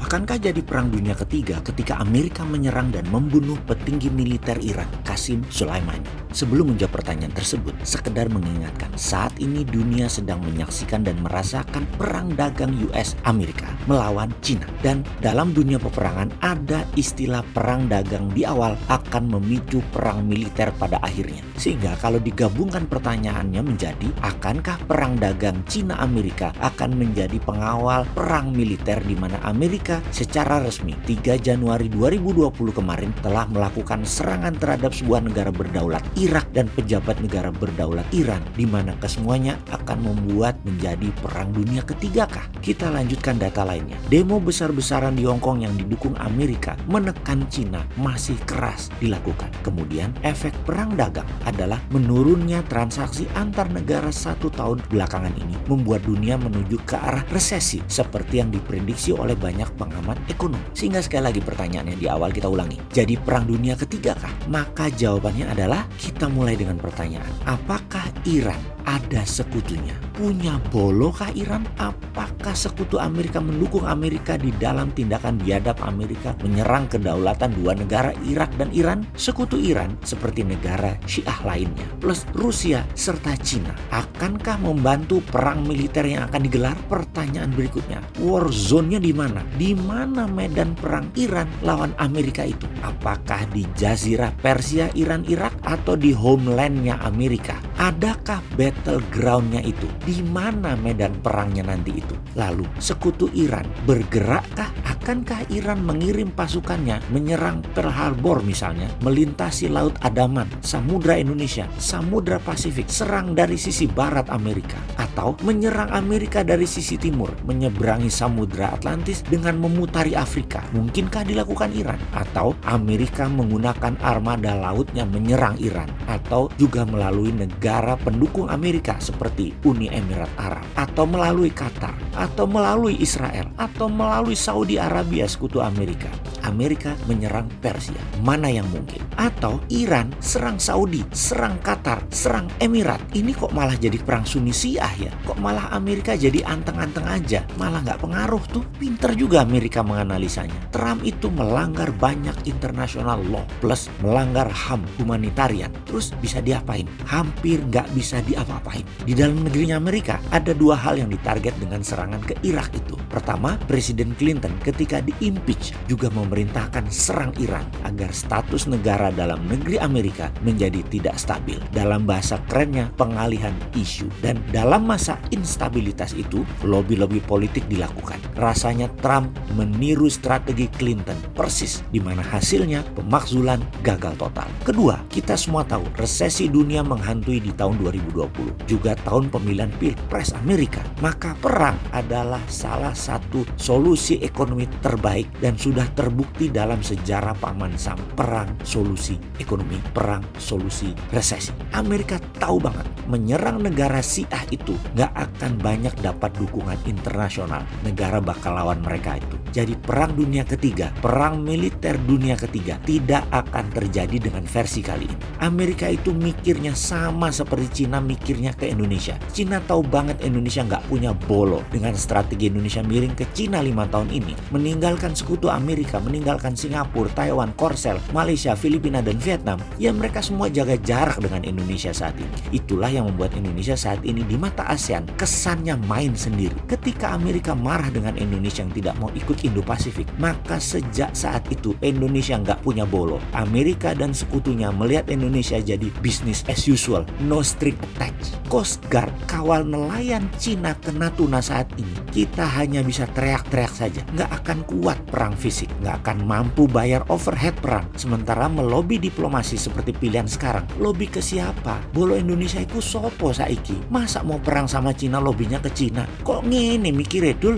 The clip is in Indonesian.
Akankah jadi perang dunia ketiga ketika Amerika menyerang dan membunuh petinggi militer Iran, Qasim Soleimani? Sebelum menjawab pertanyaan tersebut, sekedar mengingatkan saat ini dunia sedang menyaksikan dan merasakan perang dagang US Amerika melawan Cina. Dan dalam dunia peperangan ada istilah perang dagang di awal akan memicu perang militer pada akhirnya. Sehingga kalau digabungkan pertanyaannya menjadi, akankah perang dagang Cina Amerika akan menjadi pengawal perang militer di mana Amerika secara resmi 3 Januari 2020 kemarin telah melakukan serangan terhadap sebuah negara berdaulat Irak dan pejabat negara berdaulat Iran, di mana kesemuanya akan membuat menjadi perang dunia ketiga kah? Kita lanjutkan data lainnya. Demo besar-besaran di Hong Kong yang didukung Amerika menekan Cina masih keras dilakukan. Kemudian efek perang dagang adalah menurunnya transaksi antar negara 1 tahun belakangan ini membuat dunia menuju ke arah resesi seperti yang diprediksi oleh banyak pengamat ekonomi. Sehingga sekali lagi pertanyaannya di awal kita ulangi. Jadi perang dunia ketiga kah? Maka jawabannya adalah kita mulai dengan pertanyaan. Apakah Iran ada sekutunya? Punya bolokah Iran? Apakah sekutu Amerika mendukung Amerika di dalam tindakan biadab Amerika menyerang kedaulatan 2 negara Irak dan Iran? Sekutu Iran seperti negara Syiah lainnya plus Rusia serta Cina akankah membantu perang militer yang akan digelar? Pertanyaan berikutnya, war zone-nya di mana? Di mana medan perang Iran lawan Amerika itu? Apakah di Jazirah Persia Iran Irak atau di homeland-nya Amerika? Adakah battleground-nya itu? Di mana medan perangnya nanti itu? Lalu sekutu Iran bergerakkah? Akankah Iran mengirim pasukannya menyerang Pearl Harbor misalnya, melintasi Laut Andaman, Samudra Indonesia, Samudra Pasifik, serang dari sisi barat Amerika, atau menyerang Amerika dari sisi timur, menyeberangi Samudra Atlantis dengan memutari Afrika? Mungkinkah dilakukan Iran? Atau Amerika menggunakan armada lautnya menyerang Iran, atau juga melalui negara pendukung Amerika seperti Uni Emirat Arab, atau melalui Qatar, atau melalui Israel, atau melalui Saudi Arabia sekutu Amerika? Amerika menyerang Persia. Mana yang mungkin? Atau Iran serang Saudi, serang Qatar, serang Emirat. Ini kok malah jadi perang Sunni Syiah ya? Kok malah Amerika jadi anteng-anteng aja? Malah nggak pengaruh tuh. Pinter juga Amerika menganalisanya. Trump itu melanggar banyak international law plus melanggar HAM humanitarian. Terus bisa diapain? Hampir nggak bisa diapa-apain. Di dalam negerinya Amerika ada 2 hal yang ditarget dengan serangan ke Irak itu. Pertama, Presiden Clinton ketika di-impeach juga memerintahkan serang Iran agar status negara dalam negeri Amerika menjadi tidak stabil. Dalam bahasa kerennya, pengalihan isu. Dan dalam masa instabilitas itu, lobby-lobby politik dilakukan. Rasanya Trump meniru strategi Clinton persis, di mana hasilnya pemakzulan gagal total. Kedua, kita semua tahu resesi dunia menghantui di tahun 2020, juga tahun pemilihan Pilpres Amerika. Maka perang adalah salah satu solusi ekonomi terbaik dan sudah terbukti dalam sejarah Paman Sam. Perang solusi ekonomi, perang solusi resesi. Amerika tahu banget menyerang negara Syiah itu gak akan banyak dapat dukungan internasional. Negara bakal lawan mereka itu. Jadi perang dunia ketiga, perang militer dunia ketiga tidak akan terjadi dengan versi kali ini. Amerika itu mikirnya sama seperti Cina mikirnya ke Indonesia. Cina tahu banget Indonesia gak punya bolo. Dengan strategi Indonesia miring ke Cina 5 tahun ini, meninggalkan sekutu Amerika, meninggalkan Singapura, Taiwan, Korsel, Malaysia, Filipina, dan Vietnam, ya mereka semua jaga jarak dengan Indonesia saat ini. Itulah yang membuat Indonesia saat ini di mata ASEAN kesannya main sendiri. Ketika Amerika marah dengan Indonesia yang tidak mau ikut Indo-Pasifik, maka sejak saat itu Indonesia nggak punya bolo. Amerika dan sekutunya melihat Indonesia jadi business as usual, no string attached. Coast Guard kawal nelayan Cina ke Natuna saat ini, kita hanya bisa teriak-teriak saja. Nggak akan kuat perang fisik, nggak akan mampu bayar overhead perang. Sementara melobi diplomasi seperti pilihan sekarang, lobi ke siapa? Bolo Indonesia itu sopo saiki? Masa mau perang sama Cina lobinya ke Cina? Kok ngene mikirnya Dul?